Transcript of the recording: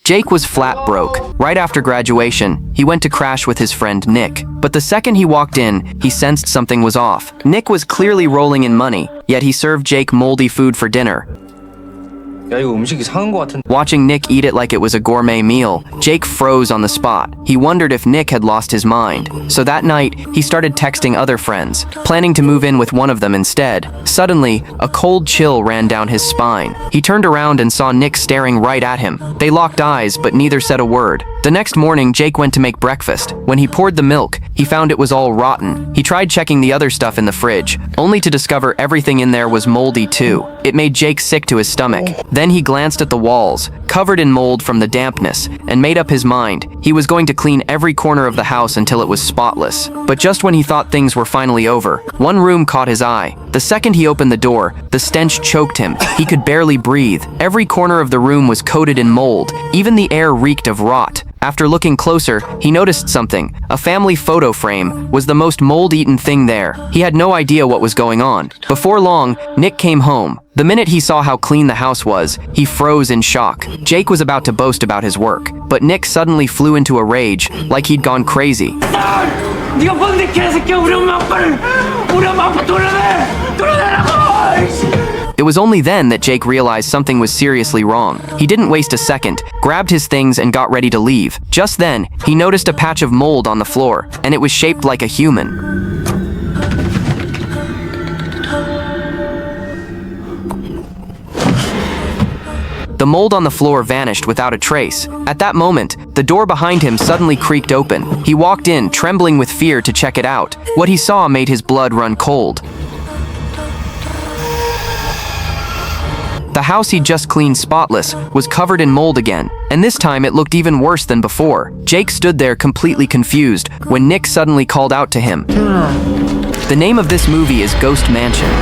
Jake was flat broke. Right after graduation, he went to crash with his friend Nick. But the second he walked in, he sensed something was off. Nick was clearly rolling in money, yet he served Jake moldy food for dinner. 야, 이거 음식이 상한 것 같은데. Watching Nick eat it like it was a gourmet meal, Jake froze on the spot. He wondered if Nick had lost his mind. So that night, he started texting other friends, planning to move in with one of them instead. Suddenly, a cold chill ran down his spine. He turned around and saw Nick staring right at him. They locked eyes, but neither said a word. The next morning, Jake went to make breakfast. When he poured the milk, he found it was all rotten. He tried checking the other stuff in the fridge, only to discover everything in there was moldy too. It made Jake sick to his stomach. Then he glanced at the walls, covered in mold from the dampness, and made up his mind. He was going to clean every corner of the house until it was spotless. But just when he thought things were finally over, one room caught his eye. The second he opened the door, the stench choked him. He could barely breathe. Every corner of the room was coated in mold. Even the air reeked of rot. After looking closer, he noticed something. A family photo frame was the most mold-eaten thing there. He had no idea what was going on. Before long, Nick came home. The minute he saw how clean the house was, he froze in shock. Jake was about to boast about his work, but Nick suddenly flew into a rage, like he'd gone crazy. 네가 뭔데 개새끼야 우리 엄마 아빠 돌아내라고! It was only then that Jake realized something was seriously wrong. He didn't waste a second, grabbed his things and got ready to leave. Just then, he noticed a patch of mold on the floor, and it was shaped like a human. The mold on the floor vanished without a trace. At that moment, the door behind him suddenly creaked open. He walked in, trembling with fear to check it out. What he saw made his blood run cold. The house he'd just cleaned spotless was covered in mold again, and this time it looked even worse than before. Jake stood there completely confused when Nick suddenly called out to him. The name of this movie is Ghost Mansion.